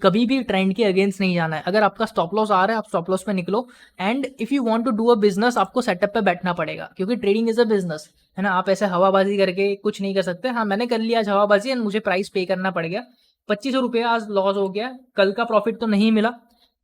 कभी भी ट्रेंड के अगेंस्ट नहीं जाना है। अगर आपका स्टॉप लॉस आ रहा है, आप स्टॉप लॉस पे निकलो। And if you want to do a business, आपको सेटअप पे बैठना पड़ेगा, क्योंकि ट्रेडिंग इज अ बिजनेस, है ना। आप ऐसे हवाबाजी करके कुछ नहीं कर सकते। हाँ, मैंने कर लिया आज हवाबाजी एंड मुझे प्राइस पे करना पड़ गया। 2500 रुपया आज लॉस हो गया। कल का प्रॉफिट तो नहीं मिला,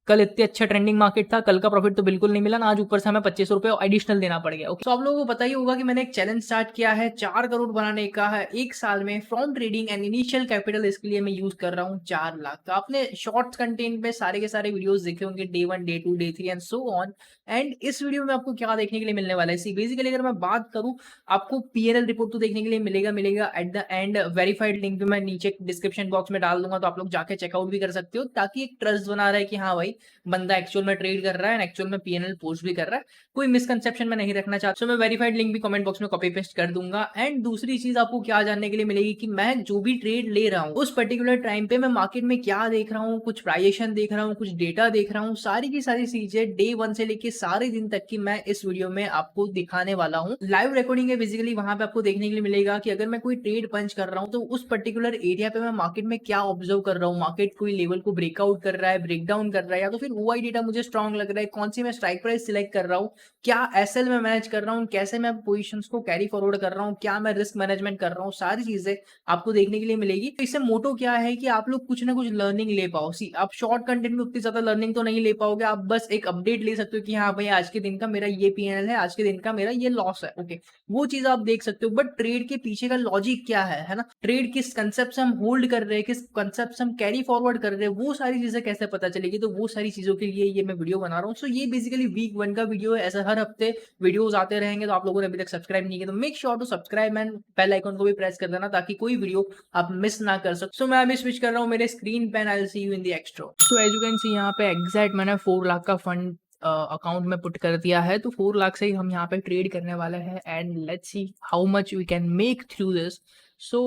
कल इतने अच्छा ट्रेंडिंग मार्केट था, कल का प्रॉफिट तो बिल्कुल नहीं मिला ना। आज ऊपर से हमें 2500 रुपये एडिशनल देना पड़ गया। तो आप लोगों को पता ही होगा कि मैंने एक चैलेंज स्टार्ट किया है 4 करोड़ बनाने का है एक साल में from trading and initial capital. इसके लिए मैं यूज कर रहा हूँ 4 लाख। तो आपने शॉर्ट कंटेंट में सारे के सारे वीडियोस देखे होंगे, day 1, day 2, day 3 and so on. And इस वीडियो में आपको क्या देखने के लिए मिलने वाला है, सी बेसिकली अगर मैं बात करूं, आपको पीएनएल रिपोर्ट तो देखने के लिए मिलेगा at the end. Verified link भी मैं नीचे डिस्क्रिप्शन बॉक्स में डाल दूंगा, तो आप लोग जाके चेकआउट भी कर सकते हो, ताकि एक ट्रस्ट बना रहा है कि हाँ भाई, बंदा एक्चुअल में ट्रेड कर रहा है, एक्चुअल में पीएनएल पोस्ट भी कर रहा है। कोई मिसकंसेप्शन में नहीं रखना चाहता। मैं वेरीफाइड लिंक भी कमेंट बॉक्स में कॉपी पेस्ट कर दूंगा। एंड दूसरी चीज आपको क्या जानने के लिए मिलेगी कि मैं जो भी ट्रेड ले रहा हूँ उस पर्टिकुलर टाइम पे मैं मार्केट में क्या देख रहा हूँ, कुछ प्राइजेशन देख रहा हूँ, कुछ डेटा देख रहा हूँ, सारी की सारी चीजें डे 1 से लेके सारे दिन तक की मैं इस वीडियो में आपको दिखाने वाला हूँ। लाइव रिकॉर्डिंग है बेसिकली, वहां पे आपको देखने के लिए मिलेगा कि अगर मैं कोई ट्रेड पंच कर रहा हूँ तो उस पर्टिकुलर एरिया पे मैं मार्केट में क्या ऑब्जर्व कर रहा हूँ, मार्केट कोई लेवल को ब्रेकआउट कर रहा है, ब्रेकडाउन कर रहा है, या तो फिर वो डेटा मुझे स्ट्रॉन्ग लग रहा है, कौन सी मैं स्ट्राइक प्राइस सिलेक्ट कर रहा हूँ, क्या एसएल में मैनेज कर रहा हूँ, कैसे मैं पोजीशंस को कैरी फॉरवर्ड कर रहा हूँ, क्या मैं रिस्क मैनेजमेंट कर रहा हूँ, सारी चीजें आपको देखने के लिए मिलेगी। तो इससे मोटो क्या है कि आप लोग कुछ ना कुछ लर्निंग ले पाओ। सी आप शॉर्ट कंटेंट में उतनी ज्यादा लर्निंग तो नहीं ले पाओगे, आप बस एक अपडेट ले सकते हो कि हाँ भाई आज के दिन का मेरा ये पीएनएल है, आज के दिन का मेरा ये लॉस है, ओके, वो चीज आप देख सकते हो। बट ट्रेड के पीछे का लॉजिक क्या है ना, ट्रेड किस कंसेप्ट से हम होल्ड कर रहे हैं, किस कंसेप्ट से हम कैरी फॉरवर्ड कर रहे हैं, वो सारी चीजें कैसे पता चलेगी। तो वो सारी चीजों के लिए ये मैं वीडियो बना रहा हूँ। सो ये बेसिकली वीक 1 का वीडियो है। ऐसा हर हफ्ते वीडियोस आते रहेंगे, तो आप लोगों ने अभी तक सब्सक्राइब नहीं किया तो make sure to subscribe and bell icon को भी प्रेस कर देना, ताकि कोई वीडियो आप मिस ना कर सको। सो मैं अभी स्विच कर रहा हूँ मेरे स्क्रीन पे, I will see you in the extra. So as you can see यहाँ पे एग्जैक्ट मैंने 4 लाख का फंड अकाउंट में पुट कर दिया है। तो 4 लाख से ही हम यहाँ पे ट्रेड करने वाले हैं and let's see how much we can make through this. So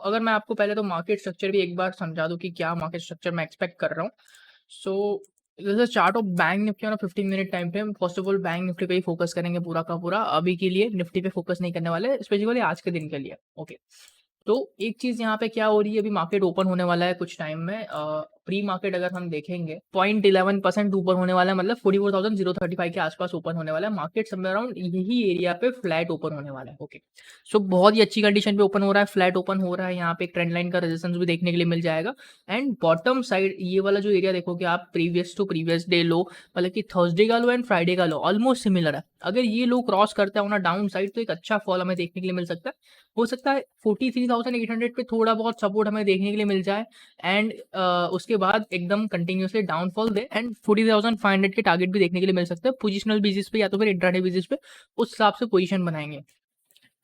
अगर मैं आपको पहले तो मार्केट स्ट्रक्चर भी एक बार समझा दूं कि क्या मार्केट स्ट्रक्चर मैं एक्सपेक्ट कर रहा हूँ। सो जैसे chart of bank Nifty on 15 minute time frame, first of all bank Nifty पे ही फोकस करेंगे पूरा का पूरा। अभी के लिए निफ्टी पे फोकस नहीं करने वाले, स्पेशली आज के दिन के लिए, ओके। तो एक चीज यहाँ पे क्या हो रही है, अभी मार्केट ओपन होने वाला है कुछ टाइम में। प्री मार्केट अगर हम देखेंगे 0.11% ऊपर होने वाला है, मतलब 44,035 के आसपास ओपन होने वाला है मार्केट। समवेयर अराउंड यही एरिया पे फ्लैट ओपन होने वाला है, ओके। सो बहुत ही अच्छी कंडीशन पे ओपन हो रहा है, फ्लैट ओपन हो रहा है। यहाँ पे एक ट्रेंड लाइन का रेजिस्टेंस भी देखने के लिए मिल जाएगा। एंड बॉटम साइड ये वाला जो एरिया देखोगे आप, प्रीवियस टू प्रीवियस डे लो, मतलब कि थर्सडे का लो एंड फ्राइडे का लो ऑलमोस्ट सिमिलर है। अगर ये लो क्रॉस करता है ना डाउन साइड, तो एक अच्छा फॉल हमें देखने के लिए मिल सकता है। हो सकता है 43,800 पे थोड़ा बहुत सपोर्ट हमें देखने के लिए मिल जाए एंड उसके बाद एकदम कंटिन्यूसली डाउनफॉल दे एंड 40,500 के टारगेट भी देखने के लिए मिल सकता है पोजिशनल बेसिस पे या तो फिर इंट्राडे बेसिस पे, उस हिसाब से पोजीशन बनाएंगे।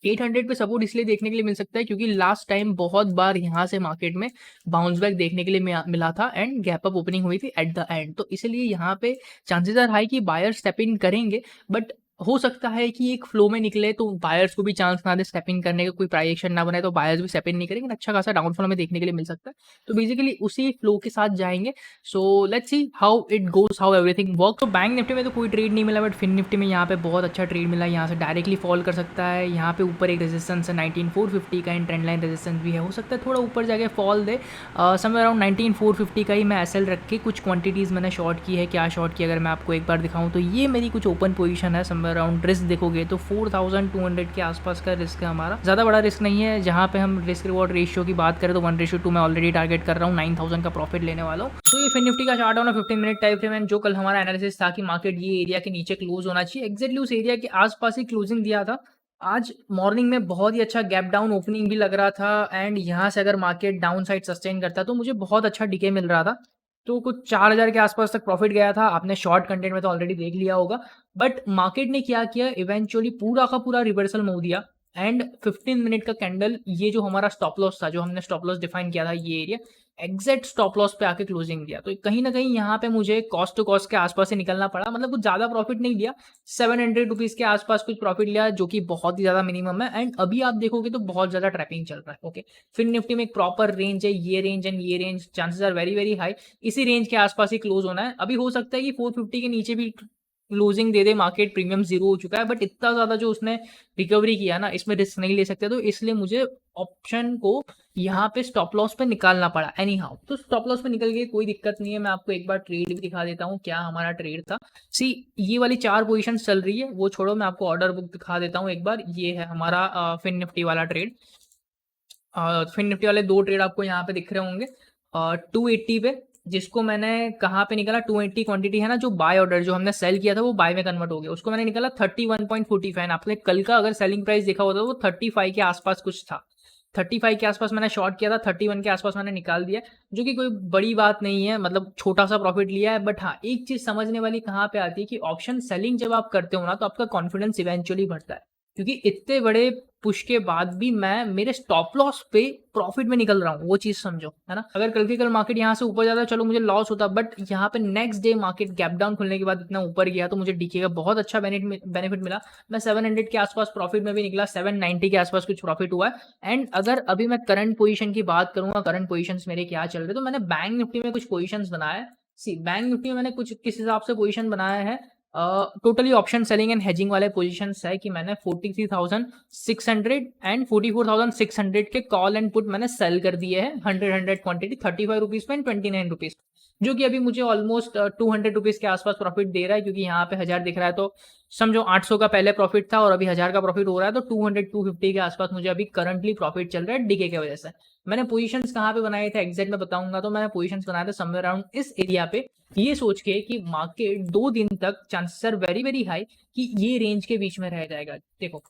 800 पे सपोर्ट इसलिए देखने के लिए मिल सकता है क्योंकि लास्ट टाइम बहुत बार यहाँ से मार्केट में बाउंस बैक देखने के लिए मिला था एंड गैप अप ओपनिंग हुई थी एट द एंड। तो इसलिए यहाँ पे चांसेस आर हाई कि बायर स्टेप इन करेंगे, बट हो सकता है कि एक फ्लो में निकले तो बायर्स को भी चांस ना दे स्टेप इन करने का, कोई प्राइजेक्शन ना बनाए तो बायर्स भी स्टेप इन नहीं करेंगे, अच्छा खासा डाउनफॉल हमें देखने के लिए मिल सकता है। तो बेसिकली उसी फ्लो के साथ जाएंगे। So let's see how it goes, how everything work. तो बैंक निफ्टी में तो कोई ट्रेड नहीं मिला, बट फिन निफ्टी में यहाँ पे बहुत अच्छा ट्रेड मिला। यहाँ से डायरेक्टली फॉल कर सकता है। यहाँ पे ऊपर एक रेजिस्टेंस है 19,450 का, एंड ट्रेंड लाइन रेजिस्टेंस भी है, हो सकता है थोड़ा ऊपर जाके फॉल दे। समवेयर अराउंड 19,450 का ही मैं एसएल रख के कुछ क्वांटिटीज़ मैंने शॉर्ट की है। क्या शॉर्ट की अगर मैं आपको एक बार दिखाऊँ तो ये मेरी कुछ ओपन पोजीशन है। समवेयर अराउंड रिस्क देखोगे तो 4,200 के आसपास का रिस्क है हमारा, ज़्यादा बड़ा रिस्क नहीं है। जहाँ पे हम रिस्क रिवॉर्ड रेशियो की बात करें तो 1:2 मैं ऑलरेडी टारगेट कर रहा हूँ, 9,000 का प्रॉफिट लेने वाला हूँ। तो ये फिन निफ्टी का चार्ट होना 15 मिनट टाइम फ्रेम, जो कल हमारा एनालिसिस था कि मार्केट ये एरिया के नीचे क्लोज होना चाहिए, एक्जैक्टली उस एरिया के आसपास ही क्लोजिंग दिया था। आज मॉर्निंग में बहुत ही अच्छा गैप डाउन ओपनिंग भी लग रहा था एंड यहाँ से अगर मार्केट डाउन साइड सस्टेन करता तो मुझे बहुत अच्छा डीके मिल रहा था। तो कुछ 4,000 के आसपास तक प्रॉफिट गया था, आपने शॉर्ट कंटेंट में तो ऑलरेडी देख लिया होगा। बट मार्केट ने क्या किया, इवेंचुअली पूरा का पूरा रिवर्सल मूव दिया एंड 15 मिनट का कैंडल, ये जो हमारा स्टॉप लॉस था, जो हमने स्टॉप लॉस डिफाइन किया था, ये एरिया एग्जैक्ट स्टॉप लॉस पे आके क्लोजिंग दिया। तो कहीं ना कहीं यहाँ पे मुझे कॉस्ट टू कॉस्ट के आसपास से निकलना पड़ा, मतलब कुछ ज्यादा प्रॉफिट नहीं लिया, 700 रुपीज के आसपास कुछ प्रॉफिट लिया, जो कि बहुत ही ज्यादा मिनिमम है। एंड अभी आप देखोगे तो बहुत ज्यादा ट्रैपिंग चल रहा है, ओके। फिर निफ्टी में एक प्रॉपर रेंज है, ये रेंज एंड ये range, chances are very very high इसी रेंज के आसपास ही क्लोज होना है। अभी हो सकता है कि 450 के नीचे भी क्लोजिंग दे दे, मार्केट प्रीमियम ज़ीरो हो चुका है, बट इतना ज़्यादा जो उसने रिकवरी किया ना, इसमें रिस्क नहीं ले सकते, तो इसलिए मुझे ऑप्शन को यहाँ पे स्टॉप लॉस पे निकालना पड़ा एनी हाउ। तो स्टॉप लॉस पे निकल गए, कोई दिक्कत नहीं है। मैं आपको एक बार ट्रेड भी दिखा देता हूँ, क्या हमारा ट्रेड था। सी, ये वाली 4 पोजीशंस चल रही है, वो छोड़ो, मैं आपको ऑर्डर बुक दिखा देता हूँ एक बार। ये है हमारा फिन निफ्टी वाला ट्रेड। फिन निफ्टी वाले 2 ट्रेड आपको यहाँ पे दिख रहे होंगे। 280 पे, जिसको मैंने कहाँ पे निकाला, 280 क्वांटिटी है ना, जो बाय ऑर्डर जो हमने सेल किया था वो बाय में कन्वर्ट हो गया, उसको मैंने निकाला 31.45। आपने कल का अगर सेलिंग प्राइस देखा होता तो वो 35 के आसपास कुछ था। 35 के आसपास मैंने शॉर्ट किया था, 31 के आसपास मैंने निकाल दिया, जो कि कोई बड़ी बात नहीं है, मतलब छोटा सा प्रॉफिट लिया है। बट हाँ, एक चीज समझने वाली कहाँ पे आती है कि ऑप्शन सेलिंग जब आप करते हो ना, तो आपका कॉन्फिडेंस इवेंचुअली बढ़ता है, क्योंकि इतने बड़े पुश के बाद भी मैं मेरे स्टॉप लॉस पे प्रॉफिट में निकल रहा हूँ, वो चीज समझो, है ना। अगर कल के कल मार्केट यहाँ से ऊपर जाता, चलो मुझे लॉस होता, बट यहाँ पे next day market gap down खुलने के बाद इतना ऊपर गया, तो मुझे डीके का बहुत अच्छा बेनिफिट मिला। मैं 700 के आसपास प्रॉफिट में भी निकला, 790 के आसपास कुछ प्रॉफिट हुआ है। एंड अगर अभी मैं करंट पोजीशन की बात करूंगा, करंट पोजीशंस मेरे क्या चल रहे, तो मैंने बैंक निफ्टी में कुछ पोजीशंस बनाया है। सी, बैंक निफ्टी में मैंने कुछ किस हिसाब से पोजीशन बनाया है, totally option selling and hedging वाले पोजीशंस है कि मैंने 43,600 एंड 44,600 के कॉल एंड पुट मैंने सेल कर दिए हैं, 100 क्वांटिटी 35 रुपीज पे एंड 29 रुपीज, जो कि अभी मुझे ऑलमोस्ट 200 रुपीज के आसपास प्रॉफिट दे रहा है, क्योंकि यहाँ पे 1000 दिख रहा है, तो समझो 800 का पहले प्रॉफिट था और अभी 1000 का प्रॉफिट हो रहा है, तो 200-250 के आसपास मुझे अभी करंटली प्रॉफिट चल रहा है डीके की वजह से। मैंने पोजीशंस कहाँ पे बनाए थे एग्जैक्ट में बताऊंगा, तो मैंने पोजीशंस बनाए थे समवेयर अराउंड इस एरिया पे, ये सोच के कि मार्केट 2 दिन तक chances are very very high कि ये रेंज के बीच में रह जाएगा। देखो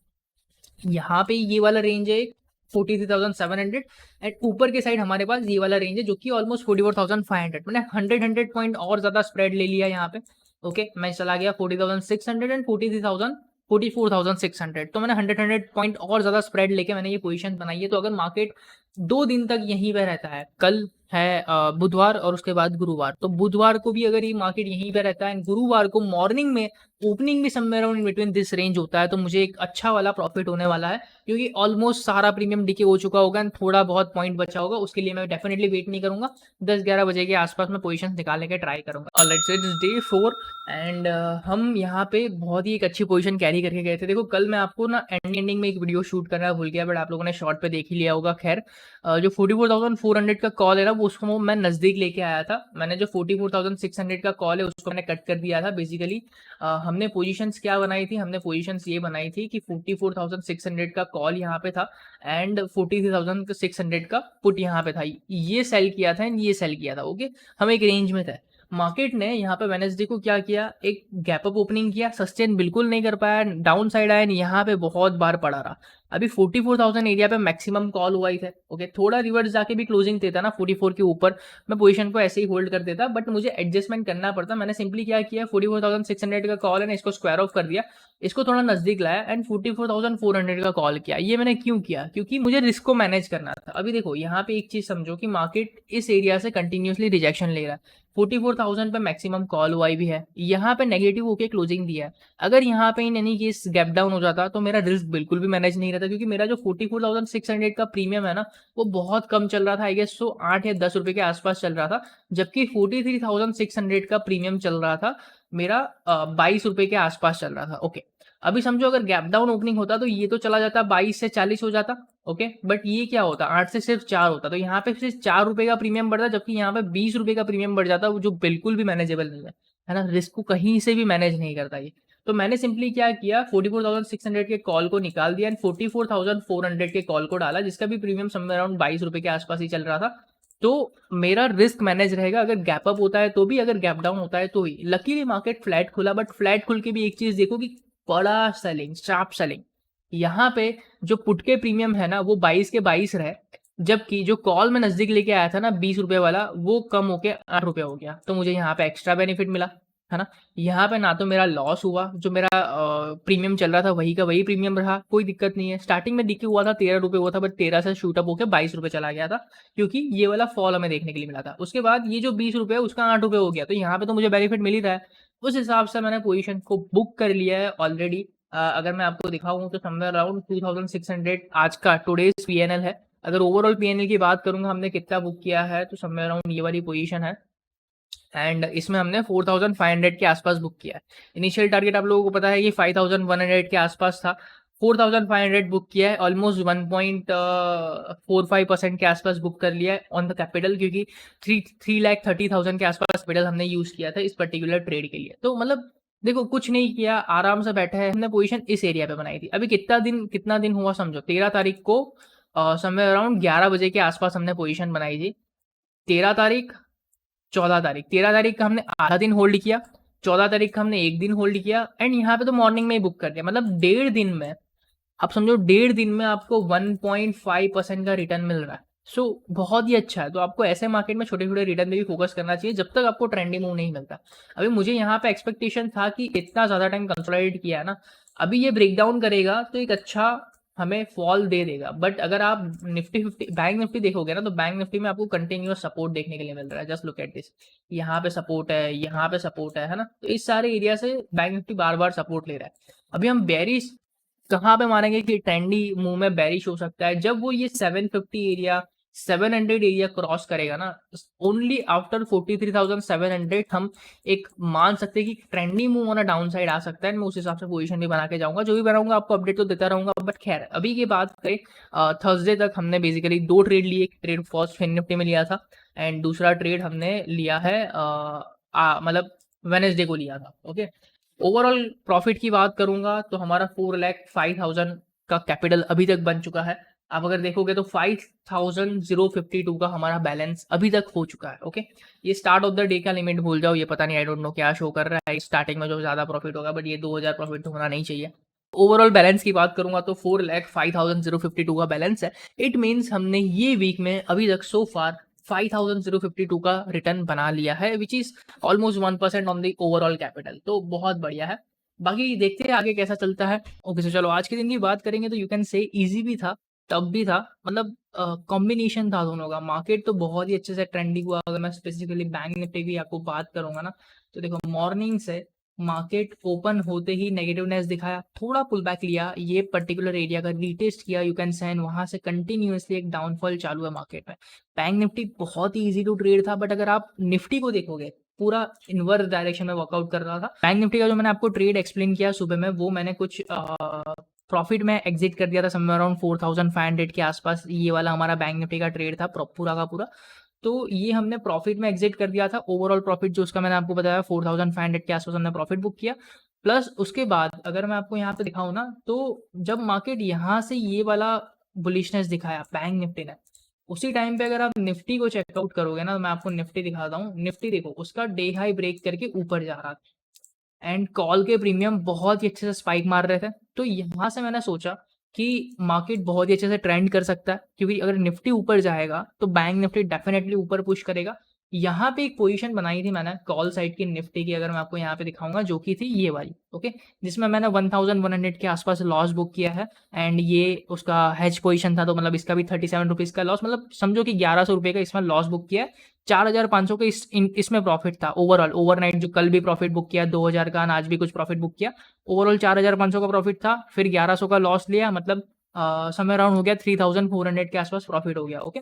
यहाँ पे ये वाला रेंज है 43,700 एंड ऊपर के साइड हमारे पास ये वाला रेंज है जो कि ऑलमोस्ट 44,500, मैंने 100 पॉइंट और ज्यादा स्प्रेड ले लिया यहाँ पे। ओके, मैं चला गया 40,600 एंड 44,600, तो मैंने 100 पॉइंट और ज्यादा स्प्रेड लेके मैंने ये पोजीशन बनाई है। तो अगर मार्केट 2 दिन तक यहीं पे रहता है, कल है बुधवार और उसके बाद गुरुवार, तो बुधवार को भी अगर ये मार्केट यहीं पे रहता है, गुरुवार को मॉर्निंग में ओपनिंग भी somewhere around in between this range होता है, तो मुझे एक अच्छा वाला प्रॉफिट होने वाला है, क्योंकि ऑलमोस्ट सारा प्रीमियम डीके हो चुका होगा एंड थोड़ा बहुत पॉइंट बचा होगा, उसके लिए मैं डेफिनेटली वेट नहीं करूंगा। 10-11 बजे के आसपास मैं पोजीशन निकालने के ट्राई करूंगा। Alright, so it's day 4 and हम यहाँ पे बहुत ही एक अच्छी पोजीशन कैरी करके गए थे। देखो कल मैं आपको ना एंडिंग में एक वीडियो शूट करना भूल गया, बट आप लोगों ने शॉर्ट पे देख ही लिया होगा। खैर, जो 44,400 का कॉल है ना, वो उसको मैं नजदीक लेके आया था। मैंने जो 44,600 का कॉल है उसको मैंने कट कर दिया था। बेसिकली हमने पोजीशंस क्या बनाई थी, हमने पोजीशंस ये बनाई थी कि 44,600 का कॉल यहाँ पे था एंड 43,600 का पुट यहाँ पे था। ये सेल किया था एंड ये सेल किया था। ओके, हम एक रेंज में थे। मार्केट ने यहाँ पे वेडनेसडे को क्या किया, एक गैप अप ओपनिंग किया, सस्टेन बिल्कुल नहीं कर पाया, डाउन साइड आया, यहाँ पे बहुत बार पड़ा रहा। अभी 44,000 एरिया पे मैक्सिमम कॉल हुआ ही था। ओके, थोड़ा रिवर्स जाके भी क्लोजिंग देता ना 44 के ऊपर, मैं पोजीशन को ऐसे ही होल्ड कर देता, बट मुझे एडजस्टमेंट करना पड़ता। मैंने सिंपली क्या किया, 44,600 का कॉल है ना, इसको स्क्वायर ऑफ कर दिया, इसको थोड़ा नजदीक लाया एंड 44,400 का कॉल किया। ये मैंने क्यों किया, क्योंकि मुझे रिस्क को मैनेज करना था। अभी देखो यहाँ पे एक चीज समझो कि मार्केट इस एरिया से कंटिन्यूसली रिजेक्शन ले रहा है, 44,000 पे मैक्सिमम कॉल हुआ भी है, यहाँ पे नेगेटिव होके क्लोजिंग दिया है। अगर यहाँ पे in any case gap down हो जाता तो मेरा रिस्क बिल्कुल भी मैनेज नहीं रहता, क्योंकि मेरा जो 44,600 का प्रीमियम है ना, वो बहुत कम चल रहा था। आई गेस सो 8 या 10 रुपए के आसपास चल रहा था, जबकि 43,600 का प्रीमियम चल रहा था मेरा 22 रुपए के आसपास चल रहा था। ओके, अभी समझो अगर गैप डाउन ओपनिंग होता तो ये तो चला जाता 22 से 40 हो जाता। ओके, बट ये क्या होता, 8 से सिर्फ 4 होता, तो यहाँ पे सिर्फ 4 रुपए का प्रीमियम बढ़ता, जबकि यहाँ पे 20 रुपए का प्रीमियम बढ़ जाता, जो बिल्कुल भी मैनेजेबल नहीं है ना। रिस्क को कहीं से भी मैनेज नहीं करता ये। तो मैंने सिंपली क्या किया, 44,600 के कॉल को निकाल दिया एंड 44,400 के कॉल को डाला, जिसका भी प्रीमियम समवेयर अराउंड 22 रुपए के आसपास ही चल रहा था। तो मेरा रिस्क मैनेज रहेगा, अगर गैप अप होता है तो भी, अगर गैप डाउन होता है तो ही। लकीली मार्केट फ्लैट खुला, बट फ्लैट खुल के भी एक चीज देखो कि बड़ा सेलिंग, शार्प सेलिंग। यहाँ पे जो पुट के प्रीमियम है ना, वो 22 के 22 रहे, जबकि जो कॉल में नजदीक लेके आया था ना 20 रुपए वाला, वो कम होके 8 रुपए हो गया। तो मुझे यहाँ पे एक्स्ट्रा बेनिफिट मिला, है ना। यहाँ पे ना तो मेरा लॉस हुआ, जो मेरा प्रीमियम चल रहा था वही का वही प्रीमियम रहा, कोई दिक्कत नहीं है। स्टार्टिंग में दिक्कत हुआ था 13 रुपए हुआ था, बट 13 से शूटअप होकर 22 रुपए चला गया था, क्योंकि ये वाला फॉल हमें देखने के लिए मिला था। उसके बाद ये जो 20 रुपए है उसका 8 रुपए हो गया, तो यहाँ पे तो मुझे बेनिफिट मिल ही रहा है। उस हिसाब से मैंने पोजीशन को बुक कर लिया है ऑलरेडी। अगर मैं आपको दिखाऊं तो समवेयर अराउंड 2600 आज का टुडेज पीएनएल है। अगर ओवरऑल पीएनएल की बात करूंगा हमने कितना बुक किया है, तो समवेयर अराउंड ये वाली पोजीशन है। एंड इसमें हमने 4500 के आसपास बुक किया है। इनिशियल टारगेट आप लोगों को पता है कि 5100 के आसपास था। 4500 बुक किया है, ऑलमोस्ट 1.45% के आसपास बुक कर लिया है ऑन द कैपिटल, क्योंकि 3,30,000 के आसपास कैपिटल हमने यूज किया था इस पर्टिकुलर ट्रेड के लिए। तो मतलब देखो कुछ नहीं किया, आराम से बैठे हैं, हमने पोजीशन इस एरिया पे बनाई थी। अभी कितना दिन हुआ समझो, 13 तारीख को समवेयर अराउंड 11 बजे के आसपास हमने पोजीशन बनाई थी। 13 तारीख, 14 तारीख, 13 तारीख का हमने आधा दिन होल्ड किया, 14 तारीख का हमने एक दिन होल्ड किया, एंड यहाँ पे तो मॉर्निंग में ही बुक कर दिया। मतलब 1.5 दिन में, आप समझो 1.5 दिन में आपको 1.5% का रिटर्न मिल रहा है। सो बहुत ही अच्छा है। तो आपको ऐसे मार्केट में छोटे छोटे रिटर्न पे भी फोकस करना चाहिए जब तक आपको ट्रेंडी मूव नहीं मिलता। अभी मुझे यहाँ पे एक्सपेक्टेशन था कि इतना ज़्यादा टाइम कंसोलिडेट किया है ना, अभी ये ब्रेकडाउन करेगा तो एक अच्छा हमें फॉल दे देगा। बट अगर आप निफ्टी 50 बैंक निफ्टी देखोगे ना, तो बैंक निफ्टी में आपको कंटिन्यूअस सपोर्ट देखने के लिए मिल रहा है। जस्ट लुक एट दिस, यहाँ पे सपोर्ट है, यहाँ पे सपोर्ट है ना। तो इस सारे एरिया से बैंक निफ्टी बार बार सपोर्ट ले रहा है। अभी हम बेरिश कहाँ पे मानेंगे कि ट्रेंडी मूव में बेरिश हो सकता है, जब वो ये 750 एरिया, 700 एरिया क्रॉस करेगा ना। ओनली आफ्टर 43,700 हम एक मान सकते हैं कि trendy move on down side आ सकता है। मैं उस हिसाब से पोजीशन भी बना के जाऊंगा, जो भी बनाऊंगा आपको अपडेट तो देता रहूंगा। बट खैर अभी की बात करें, थर्सडे तक हमने बेसिकली 2 ट्रेड लिए। एक ट्रेड फर्स्ट फिन निफ्टी में लिया था, एंड दूसरा ट्रेड हमने लिया है मतलब वेनेसडे को लिया था। ओके, ओवरऑल प्रॉफिट की बात करूंगा तो हमारा 4,05,000 का कैपिटल अभी तक बन चुका है। आप अगर देखोगे तो 5,052 का हमारा बैलेंस अभी तक हो चुका है। ओके, ये स्टार्ट ऑफ द डे का लिमिट भूल जाओ, ये पता नहीं, आई डोंट नो क्या शो कर रहा है स्टार्टिंग में जो ज्यादा प्रॉफिट होगा, बट ये 2,000 प्रॉफिट तो होना नहीं चाहिए। ओवरऑल बैलेंस की बात करूंगा तो 4,05,052 का बैलेंस है। इट मीन्स हमने ये वीक में अभी तक सो फार 5,052 का रिटर्न बना लिया है, which is almost 1% on the overall capital. तो बहुत बढ़िया है। बाकी देखते हैं आगे कैसा चलता है। ओके, तो चलो आज के दिन की बात करेंगे तो यू कैन से इजी भी था, टफ भी था। मतलब कॉम्बिनेशन था दोनों का। मार्केट तो बहुत ही अच्छे से ट्रेंडिंग हुआ। अगर मैं स्पेसिफिकली बैंक निफ्टी की आपको बात करूंगा ना, तो देखो मॉर्निंग से मार्केट ओपन होते ही नेगेटिवनेस दिखाया, थोड़ा पुल बैक लिया, ये पर्टिकुलर एरिया का रीटेस्ट किया यू कैन से, वहां से कंटिन्यूअसली एक डाउनफॉल चालू है मार्केट में। बैंक निफ्टी बहुत ही इजी टू ट्रेड था, बट अगर आप निफ्टी को देखोगे पूरा इनवर्स डायरेक्शन में वर्कआउट कर रहा था। बैंक निफ्टी का जो मैंने आपको ट्रेड एक्सप्लेन किया सुबह में, वो मैंने कुछ प्रॉफिट में एग्जिट कर दिया था समवेयर अराउंड 4,500 के आसपास। ये वाला हमारा बैंक निफ्टी का ट्रेड था पूरा का पूरा। तो ये हमने प्रॉफिट में एग्जिट कर दिया था। ओवरऑल प्रॉफिट जो उसका मैंने आपको बताया 4,500 के आसपास हमने प्रॉफिट बुक किया। प्लस उसके बाद अगर मैं आपको यहाँ पे दिखाऊं ना, तो जब मार्केट यहाँ से ये वाला बुलिशनेस दिखाया बैंक निफ्टी ने, उसी टाइम पे अगर आप निफ्टी को चेकआउट करोगे ना, तो मैं आपको निफ्टी दिखाता हूँ। निफ्टी देखो उसका डे हाई ब्रेक करके ऊपर जा रहा था, एंड कॉल के प्रीमियम बहुत ही अच्छे से स्पाइक मार रहे थे। तो यहाँ से मैंने सोचा कि मार्केट बहुत ही अच्छे से ट्रेंड कर सकता है, क्योंकि अगर निफ्टी ऊपर जाएगा तो बैंक निफ्टी डेफिनेटली ऊपर पुश करेगा। यहाँ पे एक पोजीशन बनाई थी मैंने कॉल साइड की निफ्टी की, अगर मैं आपको यहाँ पे दिखाऊंगा, जो की थी ये वाली। ओके, जिसमें मैंने 1,100 के आसपास लॉस बुक किया है, एंड ये उसका हेज पोजीशन था। तो मतलब इसका भी 37 रुपीज का लॉस, मतलब समझो कि 1100 रुपये का इसमें लॉस बुक किया है। 4,500 का इसमें प्रॉफिट था ओवरऑल। ओवरनाइट जो कल भी प्रॉफिट बुक किया 2,000 का, आज भी कुछ प्रॉफिट बुक किया। ओवरऑल 4,500 का प्रॉफिट था, फिर 1,100 का लॉस लिया, मतलब समय अराउंड हो गया 3,400 के आसपास प्रॉफिट हो गया। ओके,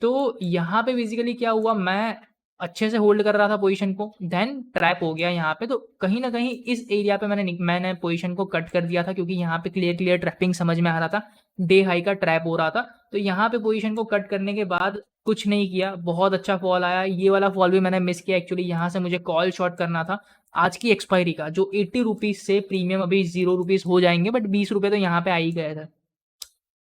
तो यहाँ पे बेसिकली क्या हुआ, मैं अच्छे से होल्ड कर रहा था पोजीशन को, देन ट्रैप हो गया यहाँ पे। तो कहीं ना कहीं इस एरिया पे मैंने पोजीशन को कट कर दिया था, क्योंकि यहाँ पे क्लियर ट्रैपिंग समझ में आ रहा था, डे हाई का ट्रैप हो रहा था। तो यहाँ पे पोजीशन को कट करने के बाद कुछ नहीं किया, बहुत अच्छा फॉल आया। ये वाला फॉल भी मैंने मिस किया एक्चुअली, यहाँ से मुझे कॉल शॉर्ट करना था आज की एक्सपायरी का, जो 80 रुपीज से प्रीमियम अभी 0 रुपीज हो जाएंगे, बट 20 रुपये तो यहाँ पे आ ही गए थे।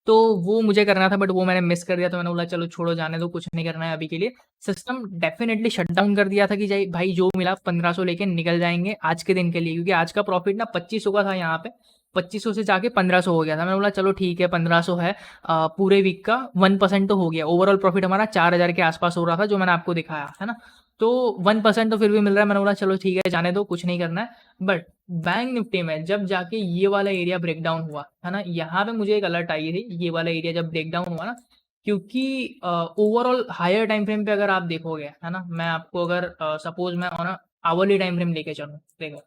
तो वो मुझे करना था, बट वो मैंने मिस कर दिया। तो मैंने बोला चलो छोड़ो, जाने दो, कुछ नहीं करना है अभी के लिए। सिस्टम डेफिनेटली शट डाउन कर दिया था कि भाई जो मिला 1,500 लेके निकल जाएंगे आज के दिन के लिए, क्योंकि आज का प्रॉफिट ना 2,500 का था यहाँ पे। 2,500 से जाके 1,500 हो गया था। मैंने बोला चलो ठीक है, 1,500 है, पूरे वीक का 1% तो हो गया। ओवरऑल प्रॉफिट हमारा 4,000 के आसपास हो रहा था, जो मैंने आपको दिखाया है ना। तो 1% तो फिर भी मिल रहा है। मैंने बोला चलो ठीक है, जाने दो, कुछ नहीं करना है। बट बैंक निफ्टी में जब जाके ये वाला एरिया ब्रेकडाउन हुआ है ना, यहाँ पे मुझे एक अलर्ट आई थी, ये वाला एरिया जब ब्रेकडाउन हुआ ना, क्योंकि ओवरऑल हायर टाइम फ्रेम पे अगर आप देखोगे है ना, मैं आपको अगर सपोज मैं ऑन आवरली टाइम फ्रेम लेके चलूँ, देखो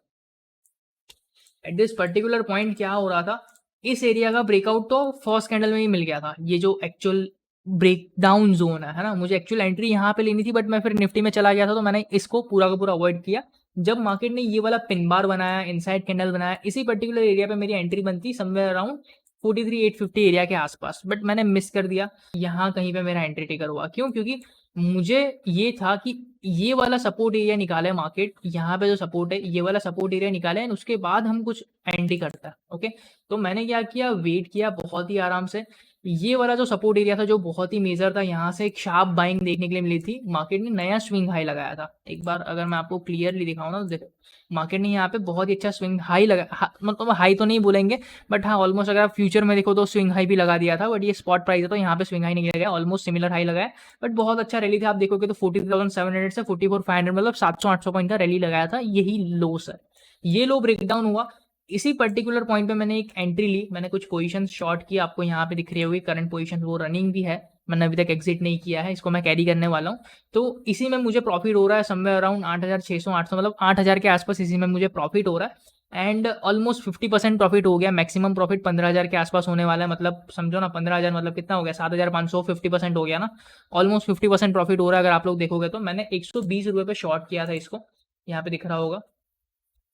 एट दिस पर्टिकुलर पॉइंट क्या हो रहा था, इस एरिया का ब्रेकआउट तो फर्स्ट कैंडल में ही मिल गया था। ये जो एक्चुअल ब्रेक डाउन जोन है ना? मुझे एक्चुअल एंट्री यहाँ पे लेनी थी, बट मैं फिर निफ्टी में चला गया था, तो मैंने इसको पूरा का पूरा अवॉइड किया। जब मार्केट ने ये वाला पिन बार बनाया, इनसाइड कैंडल बनाया, इसी पर्टिकुलर एरिया पे मेरी एंट्री बनती समवेयर अराउंड 43,850 एरिया के आसपास, बट मैंने मिस कर दिया। यहाँ कहीं पे मेरा एंट्री ट्रिगर हुआ। क्यों? क्योंकि मुझे ये था कि ये वाला सपोर्ट एरिया निकाले मार्केट, यहाँ पे जो सपोर्ट है ये वाला सपोर्ट एरिया निकाले, एंड उसके बाद हम कुछ एंट्री करता है। ओके, तो मैंने क्या किया, वेट किया बहुत ही आराम से। ये वाला जो सपोर्ट एरिया था जो बहुत ही मेजर था, यहाँ से एक शार्प बाइंग देखने के लिए मिली थी। मार्केट ने नया स्विंग हाई लगाया था। एक बार अगर मैं आपको क्लियरली दिखाऊं ना, तो देखो मार्केट ने यहाँ पे बहुत ही अच्छा स्विंग हाई लगा, मतलब हाई तो नहीं बोलेंगे, बट हाँ ऑलमोस्ट अगर आप फ्यूचर में देखो तो स्विंग हाई भी लगा दिया था, बट ये स्पॉट प्राइस है तो यहाँ पे स्विंग हाई नहीं लगा, ऑलमोस्ट सिमिलर हाई लगाया। बट बहुत अच्छा रैली था। आप देखोगे तो 43,700 से 44,500, मतलब 700-800 पॉइंट का रैली लगाया था। यही लो सर, ये लो ब्रेकडाउन हुआ। इसी पर्टिकुलर पॉइंट पे मैंने एक एंट्री ली, मैंने कुछ पोजीशन शॉर्ट किया, आपको यहाँ पे दिख रही होगी करंट पोजीशन, वो रनिंग भी है, मैंने अभी तक एग्जिट नहीं किया है, इसको मैं कैरी करने वाला हूँ। तो इसी में मुझे प्रॉफिट हो रहा है समवेयर अराउंड 8,600 800, मतलब 8,000 के आसपास इसी में मुझे प्रॉफिट हो रहा है। एंड ऑलमोस्ट 50% प्रॉफिट हो गया। मैक्सिमम प्रॉफिट 15,000 के आसपास होने वाला है, मतलब समझो ना 15,000 मतलब कितना हो गया, 7,500, 50% हो गया ना, ऑलमोस्ट 50% प्रॉफिट हो रहा है। अगर आप लोग देखोगे तो मैंने 120 रुपये पे शॉर्ट किया था इसको, यहाँ पे दिख रहा होगा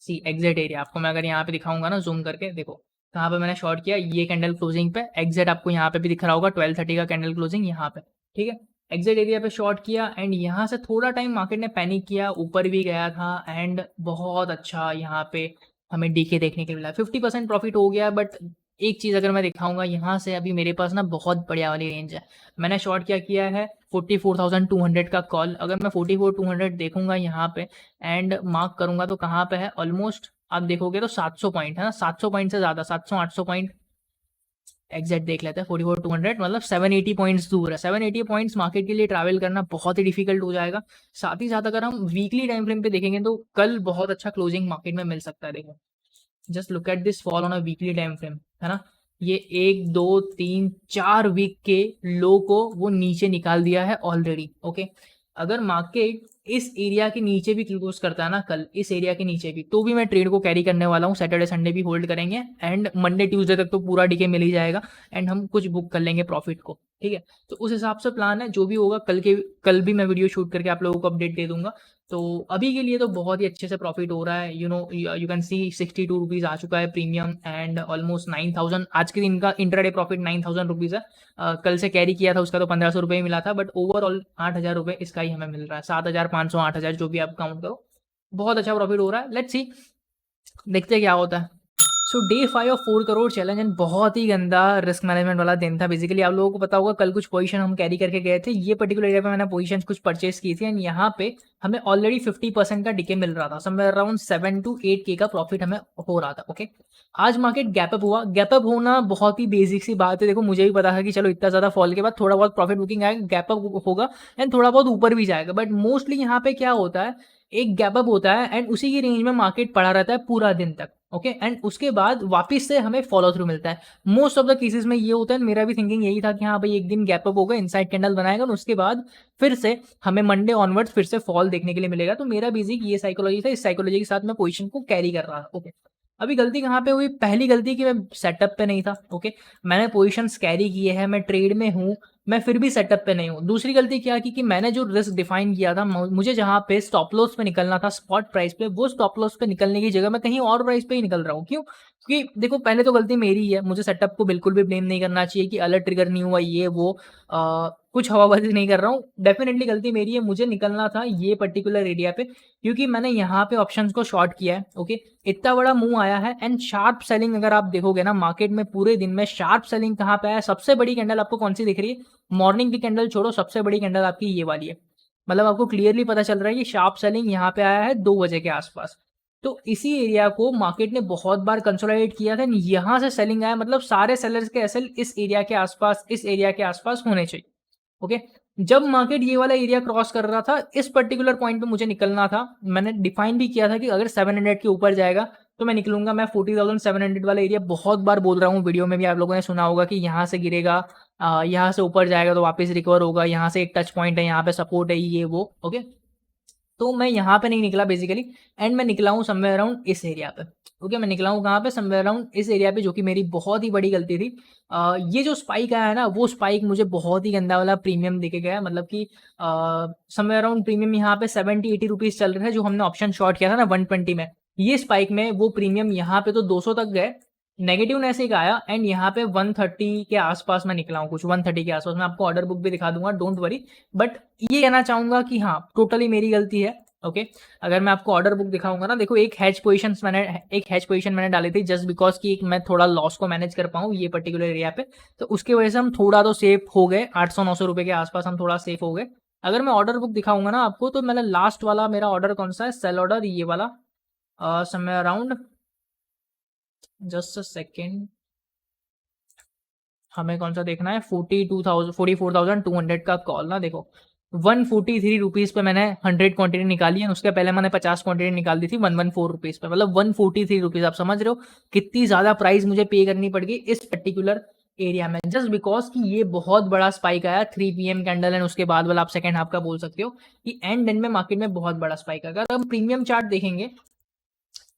सी एग्जिट एरिया। आपको मैं अगर यहाँ पे दिखाऊंगा ना जूम करके, देखो कहाँ पे मैंने शॉर्ट किया, ये कैंडल क्लोजिंग पे एग्जिट, आपको यहाँ पे भी दिख रहा होगा 12:30 का कैंडल क्लोजिंग यहाँ पे, ठीक है। एग्जिट एरिया पे शॉर्ट किया, एंड यहाँ से थोड़ा टाइम मार्केट ने पैनिक किया, ऊपर भी गया था, एंड बहुत अच्छा यहाँ पे हमें डीके देखने के लिए मिला। 50% प्रॉफिट हो गया। बट एक चीज़ अगर मैं दिखाऊंगा, यहाँ से अभी मेरे पास ना बहुत बढ़िया वाली रेंज है। मैंने शॉर्ट क्या किया है, 44,200 का कॉल। अगर मैं 44,200 देखूंगा यहाँ पे एंड मार्क करूंगा तो कहाँ पे है, ऑलमोस्ट आप देखोगे तो 700 पॉइंट है ना, 700 पॉइंट से ज़्यादा, 700-800 पॉइंट एग्जैक्ट देख लेते हैं। 44,200 मतलब 780 पॉइंट्स दूर है। 780 पॉइंट्स मार्केट के लिए ट्रैवल करना बहुत ही डिफिकल्ट हो जाएगा। साथ ही साथ अगर हम वीकली टाइम फ्रेम पे देखेंगे तो कल बहुत अच्छा क्लोजिंग मार्केट में मिल सकता है। देखो just look at this fall on a weekly time frame, है ना, ये 1 2 3 4 वीक के लो को वो नीचे निकाल दिया है ऑलरेडी। ओके, अगर मार्केट इस एरिया के नीचे भी क्लोज करता है ना कल, इस एरिया के नीचे भी, तो भी मैं ट्रेड को कैरी करने वाला हूँ। सैटरडे संडे भी होल्ड करेंगे, एंड मंडे ट्यूसडे तक तो पूरा डीके मिल ही जाएगा, एंड हम कुछ बुक कर लेंगे प्रॉफिट को, ठीक है। तो उस हिसाब से प्लान है, जो भी होगा कल भी मैं वीडियो शूट करके आप लोगों को अपडेट दे दूंगा। तो अभी के लिए तो बहुत ही अच्छे से प्रॉफिट हो रहा है। यू कैन सी 62 रुपीज़ आ चुका है प्रीमियम, एंड ऑलमोस्ट 9,000 आज के दिन का इंट्राडे प्रॉफिट 9,000 रुपीज़ है। कल से कैरी किया था उसका तो 1,500 रुपये ही मिला था, बट ओवरऑल 8,000 रुपये इसका ही हमें मिल रहा है। 7,500 8,000 जो भी आप काउंट करो, बहुत अच्छा प्रॉफिट हो रहा है। लेट्स सी, देखते हैं क्या होता है। So day 5 of 4 crore challenge, and बहुत ही गंदा रिस्क मैनेजमेंट वाला दिन था। बेसिकली आप लोगों को पता होगा कल कुछ पोजीशन हम कैरी करके गए थे, ये पर्टिकुलर एरिया पे मैंने पोजीशन कुछ परचेस की थी, एंड यहाँ पे हमें ऑलरेडी 50% का डिके मिल रहा था। समवेयर अराउंड 7 to 8K का प्रॉफिट हमें हो रहा था। ओके, आज मार्केट गैपअप हुआ। गैपअप होना बहुत ही बेसिक सी बात है। देखो मुझे भी पता था कि चलो इतना ज़्यादा फॉल के बाद थोड़ा बहुत प्रॉफिट बुकिंग आएगा, गैपअप होगा, एंड थोड़ा बहुत ऊपर भी जाएगा। बट मोस्टली यहाँ पे क्या होता है, एक गैपअप होता है एंड उसी की रेंज में मार्केट पड़ा रहता है पूरा दिन तक। ओके, एंड उसके बाद वापस से हमें फॉलो थ्रू मिलता है। मोस्ट ऑफ द केसेस में ये होता है, मेरा भी थिंकिंग यही था कि हाँ भाई एक दिन गैप अप होगा, इनसाइड कैंडल बनाएगा, और उसके बाद फिर से हमें मंडे ऑनवर्ड्स फिर से फॉल देखने के लिए मिलेगा। तो मेरा बेसिक ये साइकोलॉजी था, इस साइकोलॉजी के साथ मैं पोजीशन को कैरी कर रहा था। ओके, अभी गलती कहाँ पे हुई, पहली गलती कि मैं सेटअप पे नहीं था। ओके, मैंने पोजीशंस कैरी किए हैं, मैं ट्रेड में हूँ, मैं फिर भी सेटअप पे नहीं हूँ। दूसरी गलती क्या की कि मैंने जो रिस्क डिफाइन किया था, मुझे जहाँ पे स्टॉप लॉस पे निकलना था स्पॉट प्राइस पे, वो स्टॉप लॉस पे निकलने की जगह मैं कहीं और प्राइस पे ही निकल रहा हूँ। क्यों? क्योंकि देखो पहले तो गलती मेरी है, मुझे सेटअप को बिल्कुल भी ब्लेम नहीं करना चाहिए कि अलर्ट ट्रिगर नहीं हुआ ये वो, कुछ हवाबाजी नहीं कर रहा हूँ। डेफिनेटली गलती मेरी है, मुझे निकलना था ये पर्टिकुलर एरिया पे, क्योंकि मैंने यहाँ पे ऑप्शंस को शॉर्ट किया है। ओके, इतना बड़ा मूव आया है, एंड शार्प सेलिंग अगर आप देखोगे ना मार्केट में पूरे दिन में शार्प सेलिंग कहाँ पे आया, सबसे बड़ी कैंडल आपको कौन सी दिख रही है, मॉर्निंग की कैंडल छोड़ो, सबसे बड़ी कैंडल आपकी ये वाली है। मतलब आपको क्लियरली पता चल रहा है कि शार्प सेलिंग यहाँ पे आया है 2 बजे के आसपास। तो इसी एरिया को मार्केट ने बहुत बार कंसोलिडेट किया था, यहाँ से सेलिंग आया, मतलब सारे सेलर्स के एसएल इस एरिया के आसपास, इस एरिया के आसपास होने चाहिए। ओके, जब मार्केट ये वाला एरिया क्रॉस कर रहा था, इस पर्टिकुलर पॉइंट पे मुझे निकलना था। मैंने डिफाइन भी किया था कि अगर 700 के ऊपर जाएगा तो मैं निकलूंगा। मैं 40,700 वाला एरिया बहुत बार बोल रहा हूँ, वीडियो में भी आप लोगों ने सुना होगा कि यहाँ से गिरेगा, यहाँ से ऊपर जाएगा तो वापस रिकवर होगा, यहाँ से एक टच पॉइंट है, यहाँ पे सपोर्ट है, ये वो। ओके, तो मैं यहाँ पे नहीं निकला बेसिकली एंड मैं निकला हूँ समवेयर अराउंड इस एरिया पे। ओके, मैं निकला हूँ कहाँ पे, समवेयर अराउंड इस एरिया पे, जो कि मेरी बहुत ही बड़ी गलती थी। ये जो स्पाइक आया है ना, वो स्पाइक मुझे बहुत ही गंदा वाला प्रीमियम देके गया, मतलब कि समवेयर अराउंड प्रीमियम यहाँ पे 70-80 रुपीज़ चल रहे थे, जो हमने ऑप्शन शॉर्ट किया था ना 120 में। ये स्पाइक में वो प्रीमियम यहाँ पे तो 200 तक गए, नेगेटिवनेस एक आया एंड यहाँ पे 130 के आसपास मैं निकला हूँ, कुछ 130 के आसपास। मैं आपको ऑर्डर बुक भी दिखा दूंगा, डोंट वरी। बट ये कहना चाहूंगा कि हाँ, टोटली मेरी गलती है। ओके, अगर मैं आपको ऑर्डर बुक दिखाऊंगा ना, देखो एक हैच पोजीशन मैंने डाली थी जस्ट बिकॉज कि मैं थोड़ा लॉस को मैनेज कर पाऊँ ये पर्टिकुलर एरिया पे, तो उसकी वजह से हम थोड़ा तो सेफ हो गए, 800-900 रुपए के आसपास हम थोड़ा सेफ हो गए। अगर मैं ऑर्डर बुक दिखाऊंगा ना आपको, तो मैंने लास्ट वाला मेरा ऑर्डर कौन सा है, सेल ऑर्डर, ये वाला, समय अराउंड, जस्ट अ सेकेंड, हमें कौन सा देखना है, 44,200 का कॉल ना, देखो 143 रुपीज़ पे मैंने 100 क्वांटिटी निकाली है, उसके पहले मैंने 50 क्वांटिटी निकाल दी थी 114 रुपीज़ पे, मतलब 143 रुपीज़। आप समझ रहे हो कितनी ज़्यादा प्राइस मुझे पे करनी पड़ गई इस पर्टिकुलर एरिया में, जस्ट बिकॉज कि ये बहुत बड़ा स्पाइक आया 3 PM कैंडल एंड उसके बाद वाला आप सेकंड हाफ का बोल सकते हो कि एंड में मार्केट में बहुत बड़ा स्पाइक। अगर हम प्रीमियम चार्ट देखेंगे,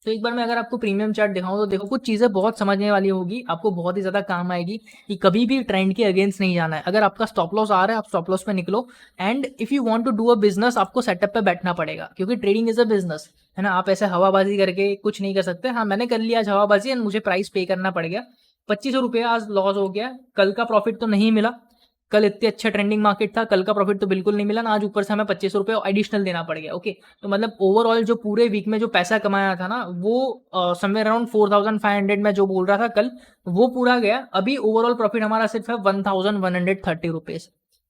तो एक बार मैं अगर आपको प्रीमियम चार्ट दिखाऊं, तो देखो कुछ चीज़ें बहुत समझने वाली होगी, आपको बहुत ही ज़्यादा काम आएगी कि कभी भी ट्रेंड के अगेंस्ट नहीं जाना है। अगर आपका स्टॉप लॉस आ रहा है, आप स्टॉप लॉस पे निकलो and if you want to do a business, आपको सेटअप पे बैठना पड़ेगा, क्योंकि ट्रेडिंग इज अ बिजनेस, है ना। आप ऐसे हवाबाजी करके कुछ नहीं कर सकते। हाँ, मैंने कर लिया आज हवाबाजी एंड मुझे प्राइस पे करना पड़ गया, 2500 रुपये आज लॉस हो गया। कल का प्रॉफिट तो नहीं मिला, कल इतने अच्छा ट्रेंडिंग मार्केट था, कल का प्रॉफिट तो बिल्कुल नहीं मिला ना, आज ऊपर से हमें 2500 रुपये एडिशनल देना पड़ गया। ओके, तो मतलब ओवरऑल जो पूरे वीक में जो पैसा कमाया था ना, वो समवेयर अराउंड 4500 में जो बोल रहा था कल, वो पूरा गया। अभी ओवरऑल प्रॉफिट हमारा सिर्फ है 1130 रुपीज़,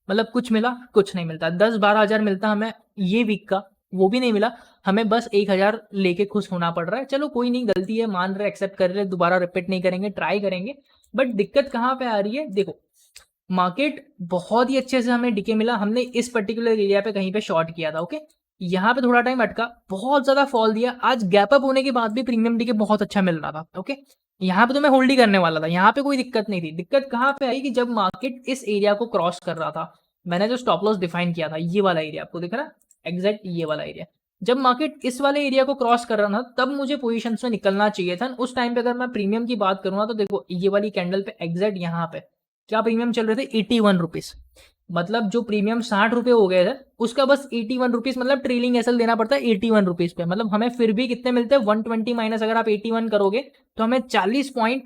मतलब कुछ मिला, कुछ नहीं मिलता। 10-12 हज़ार मिलता हमें ये वीक का, वो भी नहीं मिला। हमें बस 1000 लेके खुश होना पड़ रहा है। चलो कोई नहीं, गलती है, मान रहे, एक्सेप्ट कर रहे, दोबारा रिपीट नहीं करेंगे, ट्राई करेंगे। बट दिक्कत कहाँ पे आ रही है, देखो मार्केट बहुत ही अच्छे से हमें डीके मिला, हमने इस पर्टिकुलर एरिया पे कहीं पे शॉर्ट किया था। ओके, यहाँ पे थोड़ा टाइम अटका, बहुत ज्यादा फॉल दिया, आज गैप अप होने के बाद भी प्रीमियम डीके बहुत अच्छा मिल रहा था। ओके, यहाँ पे तो मैं होल्ड ही करने वाला था, यहाँ पे कोई दिक्कत नहीं थी। दिक्कत कहाँ पे आई कि जब मार्केट इस एरिया को क्रॉस कर रहा था, मैंने जो स्टॉप लॉस डिफाइन किया था, ये वाला एरिया आपको दिख रहा है, एग्जैक्ट ये वाला एरिया, जब मार्केट इस वाले एरिया को क्रॉस कर रहा था, तब मुझे पोजीशंस में निकलना चाहिए था। उस टाइम पे अगर मैं प्रीमियम की बात करूंगा, तो देखो ये वाली कैंडल पे एग्जैक्ट यहाँ पे क्या प्रीमियम चल रहे थे, 81 रुपीज, मतलब जो प्रीमियम 60 रुपए हो गए थे, उसका बस 81 रुपीज, मतलब ट्रेलिंग एसएल देना पड़ता है 81 रुपीज पे। मतलब हमें फिर भी कितने मिलते हैं, 120 माइनस अगर आप 81 करोगे, तो हमें 40 पॉइंट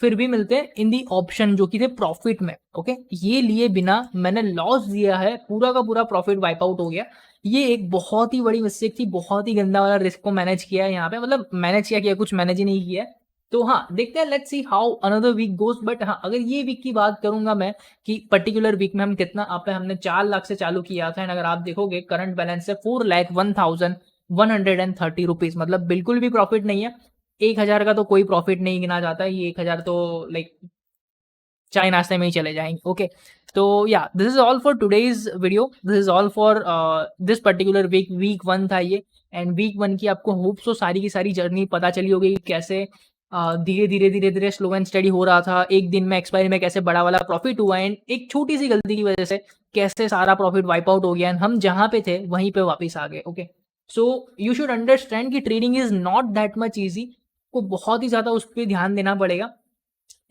फिर भी मिलते हैं इन दी ऑप्शन, जो कि थे प्रॉफिट में। ओके, ये लिए बिना मैंने लॉस दिया है, पूरा का पूरा प्रॉफिट वाइप आउट हो गया। ये एक बहुत ही बड़ी मिस्टेक थी, बहुत ही गंदा वाला रिस्क को मैनेज किया है यहाँ पे, मतलब मैनेज किया कुछ मैनेज ही नहीं किया है। तो हाँ, देखते हैं, let's see how another week goes. But हाँ, अगर ये वीक की बात करूंगा मैं कि पर्टिकुलर वीक में हम कितना आप हमने 4 लाख से चालू किया था, एंड अगर आप देखोगे करंट बैलेंस है 4,01,130 रुपीज, मतलब बिल्कुल भी प्रॉफिट नहीं है। 1000 का तो कोई प्रॉफिट नहीं गिना जाता है, ये 1000 तो लाइक चाय नाश्ते में ही चले जाएंगे। ओके, तो या this is all for today's video, this is all for this particular week 1 था ये। एंड वीक 1 की आपको होप सो सारी की सारी जर्नी पता चली होगी कि कैसे धीरे धीरे स्लो एंड स्टडी हो रहा था, एक दिन में एक्सपायरी में कैसे बड़ा वाला प्रॉफिट हुआ, एंड एक छोटी सी गलती की वजह से कैसे सारा प्रॉफिट वाइप आउट हो गया, एंड हम जहां पे थे वहीं पे वापस आ गए। Okay, so you should understand कि trading is not that much easy, को बहुत ही ज्यादा उस पर ध्यान देना पड़ेगा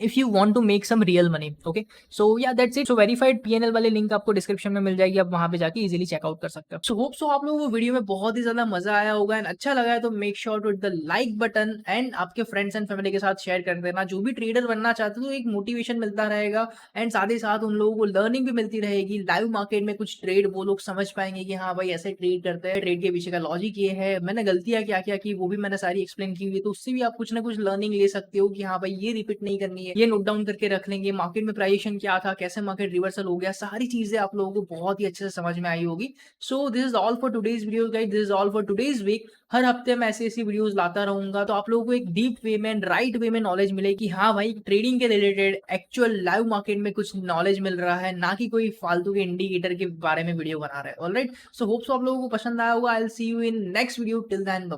if you want to make some real money. Okay, so yeah, that's it. So verified PNL वाले लिंक आपको डिस्क्रिप्शन में मिल जाएगी, आप वहां पे जाके इजीली चेकआउट कर सकते हो। सो होप सो आप लोगों को वीडियो में बहुत ही ज्यादा मजा आया होगा एंड अच्छा लगा है तो make sure to hit the like button and आपके फ्रेंड्स एंड फैमिली के साथ शेयर कर देना। जो भी ट्रेडर बनना चाहते हो, तो एक मोटिवेशन मिलता रहेगा एंड साथ ही साथ उन लोगों को लर्निंग भी मिलती रहेगी। लाइव मार्केट में कुछ ट्रेड वो लोग समझ पाएंगे कि हाँ भाई ऐसे ट्रेड करते हैं, ट्रेड के पीछे का लॉजिक ये है, मैंने गलतियां क्या क्या की वो भी मैंने सारी एक्सप्लेन की हुई है, तो उससे भी आप कुछ ना कुछ लर्निंग ले सकते हो कि हाँ भाई ये रिपीट नहीं करनी है, ये नोट डाउन करके रख लेंगे, मार्केट में प्राइजेशन क्या था, कैसे मार्केट रिवर्सल हो गया, सारी चीजें आप लोगों को बहुत ही अच्छे से समझ में आई होगी। So this is all for today's video guys, this is all for today's week. हर हफ्ते मैं ऐसी ऐसी वीडियोस लाता रहूंगा, तो आप लोगों को एक डीप वे में एंड राइट वे में नॉलेज मिले कि हाँ भाई ट्रेडिंग के रिलेटेड एक्चुअल लाइव मार्केट में कुछ नॉलेज मिल रहा है, ना कि कोई फालतू के इंडिकेटर के बारे में वीडियो बना रहे हैं। ऑलराइट, सो होप्स आप लोगों को पसंद आया होगा। I will see you in next video, till then bye bye.